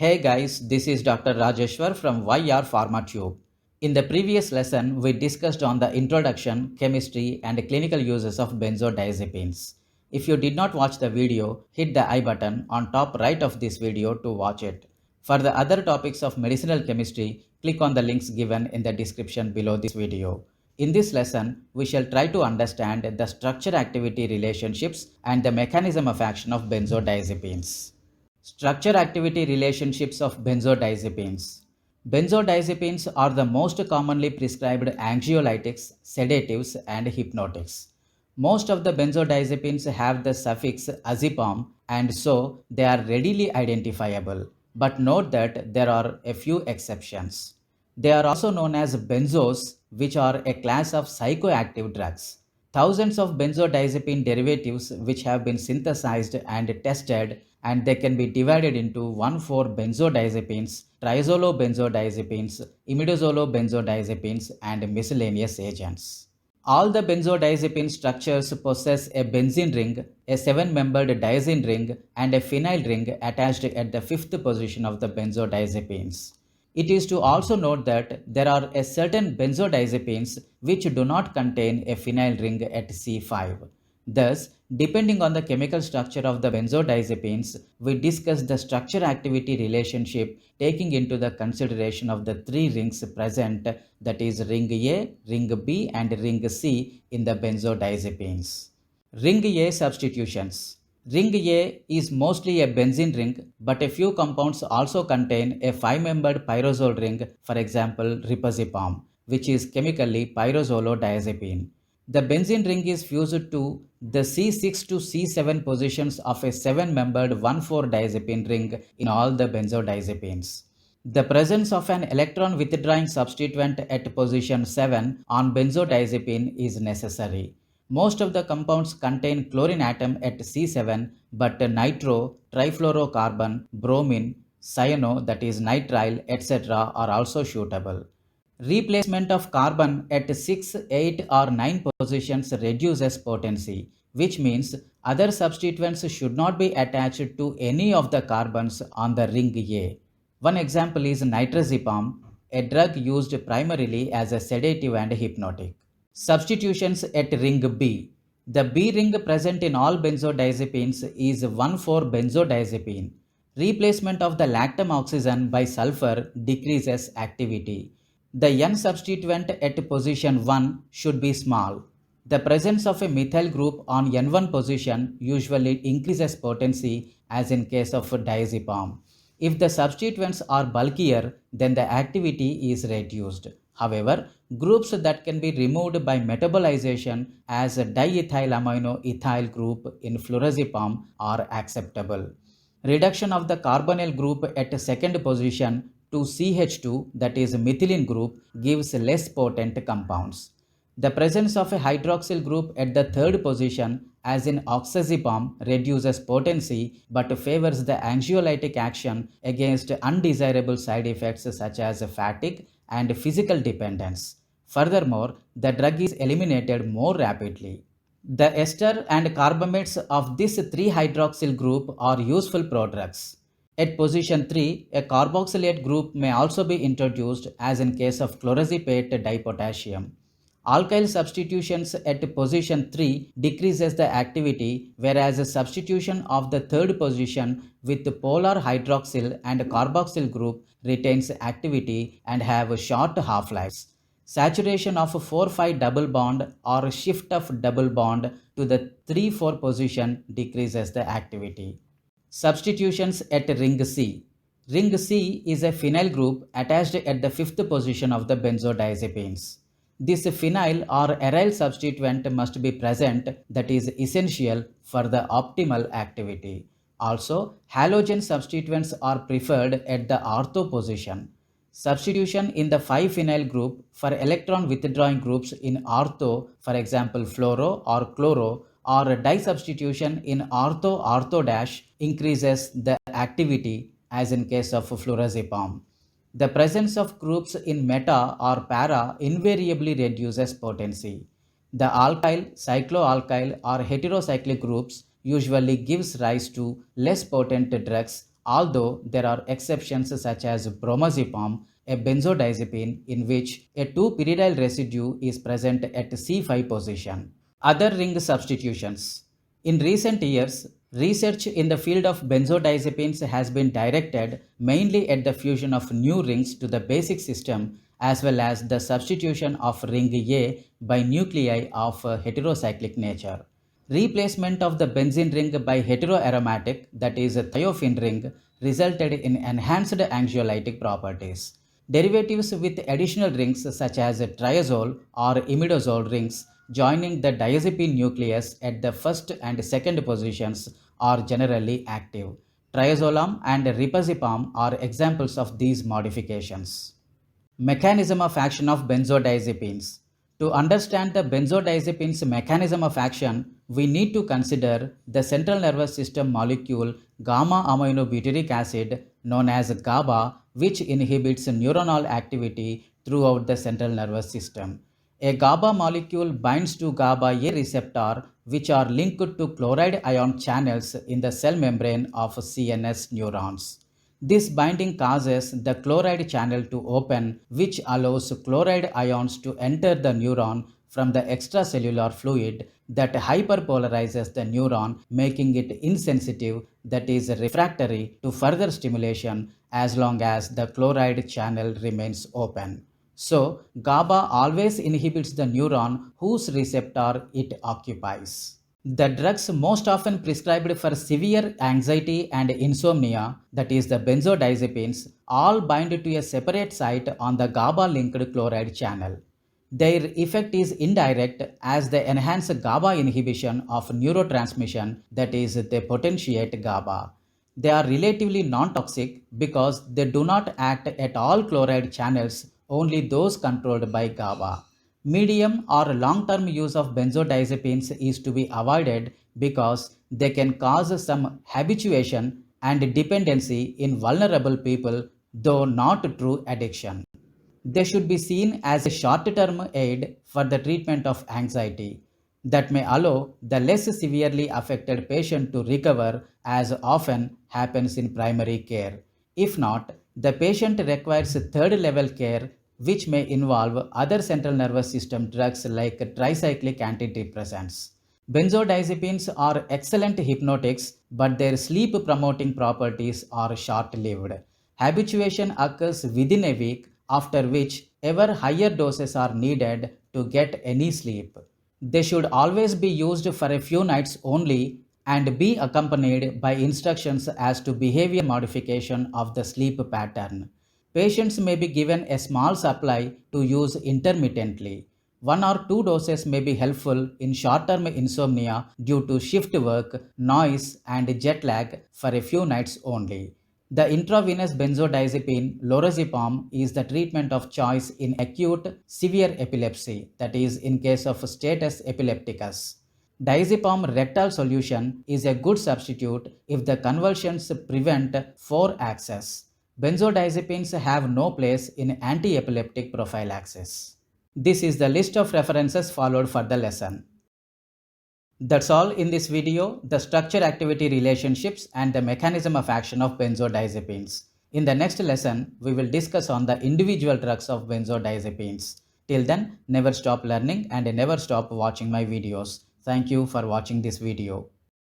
Hey guys, this is Dr. Rajeshwar from Yerra Pharma Tube. In the previous lesson, we discussed on the introduction, chemistry and clinical uses of benzodiazepines. If you did not watch the video, hit the I button on top right of this video to watch it. For the other topics of medicinal chemistry, click on the links given in the description below this video. In this lesson, we shall try to understand the structure-activity relationships and the mechanism of action of benzodiazepines. Structure-activity relationships of benzodiazepines. Benzodiazepines are the most commonly prescribed anxiolytics, sedatives, and hypnotics. Most of the benzodiazepines have the suffix azepam and so they are readily identifiable. But note that there are a few exceptions. They are also known as benzos, which are a class of psychoactive drugs. Thousands of benzodiazepine derivatives which have been synthesized and tested, and they can be divided into 1,4-benzodiazepines, triazolobenzodiazepines, imidazolobenzodiazepines, and miscellaneous agents. All the benzodiazepine structures possess a benzene ring, a 7-membered diazine ring, and a phenyl ring attached at the fifth position of the benzodiazepines. It is to also note that there are a certain benzodiazepines which do not contain a phenyl ring at C5. Thus, depending on the chemical structure of the benzodiazepines, we discuss the structure-activity relationship taking into the consideration of the three rings present, that is ring A, ring B and ring C in the benzodiazepines. Ring A substitutions. Ring A is mostly a benzene ring, but a few compounds also contain a 5-membered pyrazole ring, for example ripazepam, which is chemically pyrazolodiazepine. The benzene ring is fused to the C6 to C7 positions of a 7-membered 1,4-diazepine ring in all the benzodiazepines. The presence of an electron withdrawing substituent at position 7 on benzodiazepine is necessary. Most of the compounds contain chlorine atom at C7, but nitro, trifluorocarbon, bromine, cyano, that is nitrile, etc. are also suitable. Replacement of carbon at 6, 8 or 9 positions reduces potency, which means other substituents should not be attached to any of the carbons on the ring A. One example is nitrazepam, a drug used primarily as a sedative and hypnotic. Substitutions at ring B. The B ring present in all benzodiazepines is 1,4-benzodiazepine. Replacement of the lactam oxygen by sulfur decreases activity. The N substituent at position 1 should be small. The presence of a methyl group on N1 position usually increases potency, as in case of diazepam. If the substituents are bulkier, then the activity is reduced. However, groups that can be removed by metabolization as a diethylamino-ethyl group in flurazepam are acceptable. Reduction of the carbonyl group at second position to CH2, that is methylene group, gives less potent compounds. The presence of a hydroxyl group at the third position, as in oxazepam, reduces potency but favors the anxiolytic action against undesirable side effects such as fatigue and physical dependence. Furthermore, the drug is eliminated more rapidly. The ester and carbamates of this 3-hydroxyl group are useful prodrugs. At position 3, a carboxylate group may also be introduced, as in case of chlorazepate dipotassium. Alkyl substitutions at position 3 decreases the activity, whereas a substitution of the third position with polar hydroxyl and carboxyl group retains activity and have short half-lives. Saturation of 4,5 double bond or shift of double bond to the 3,4 position decreases the activity. Substitutions at ring C. Ring C is a phenyl group attached at the fifth position of the benzodiazepines. This phenyl or aryl substituent must be present, that is essential for the optimal activity. Also, halogen substituents are preferred at the ortho position. Substitution in the 5-phenyl group for electron withdrawing groups in ortho, for example fluoro or chloro, or disubstitution in ortho-ortho- increases the activity, as in case of flurazepam. The presence of groups in meta or para invariably reduces potency. The alkyl, cycloalkyl or heterocyclic groups usually gives rise to less potent drugs although there are exceptions such as bromazepam, a benzodiazepine in which a 2-pyridyl residue is present at C5 position. Other ring substitutions. In recent years, research in the field of benzodiazepines has been directed mainly at the fusion of new rings to the basic system as well as the substitution of ring A by nuclei of heterocyclic nature. Replacement of the benzene ring by heteroaromatic, that is a thiophene ring, resulted in enhanced anxiolytic properties. Derivatives with additional rings such as triazole or imidazole rings joining the diazepine nucleus at the first and second positions are generally active. Triazolam and ripazepam are examples of these modifications. Mechanism of action of benzodiazepines. To understand the benzodiazepines mechanism of action, we need to consider the central nervous system molecule gamma aminobutyric acid known as GABA, which inhibits neuronal activity throughout the central nervous system. A GABA molecule binds to GABA A receptor, which are linked to chloride ion channels in the cell membrane of CNS neurons. This binding causes the chloride channel to open, which allows chloride ions to enter the neuron from the extracellular fluid that hyperpolarizes the neuron, making it insensitive, that is refractory to further stimulation as long as the chloride channel remains open. So, GABA always inhibits the neuron whose receptor it occupies. The drugs most often prescribed for severe anxiety and insomnia, that is the benzodiazepines, all bind to a separate site on the GABA-linked chloride channel. Their effect is indirect as they enhance GABA inhibition of neurotransmission, that is they potentiate GABA. They are relatively non-toxic because they do not act at all chloride channels, only those controlled by GABA. Medium or long-term use of benzodiazepines is to be avoided because they can cause some habituation and dependency in vulnerable people, though not true addiction. They should be seen as a short-term aid for the treatment of anxiety that may allow the less severely affected patient to recover, as often happens in primary care. If not, the patient requires third-level care, which may involve other central nervous system drugs like tricyclic antidepressants. Benzodiazepines are excellent hypnotics, but their sleep-promoting properties are short-lived. Habituation occurs within a week, after which ever higher doses are needed to get any sleep. They should always be used for a few nights only and be accompanied by instructions as to behavior modification of the sleep pattern. Patients may be given a small supply to use intermittently. 1 or 2 doses may be helpful in short-term insomnia due to shift work, noise, and jet lag for a few nights only. The intravenous benzodiazepine lorazepam is the treatment of choice in acute severe epilepsy, that is in case of status epilepticus. Diazepam rectal solution is a good substitute if the convulsions prevent 4-axis. Benzodiazepines have no place in anti-epileptic prophylaxis. This is the list of references followed for the lesson. That's all in this video, the structure-activity relationships and the mechanism of action of benzodiazepines. In the next lesson, we will discuss on the individual drugs of benzodiazepines. Till then, never stop learning and never stop watching my videos. Thank you for watching this video.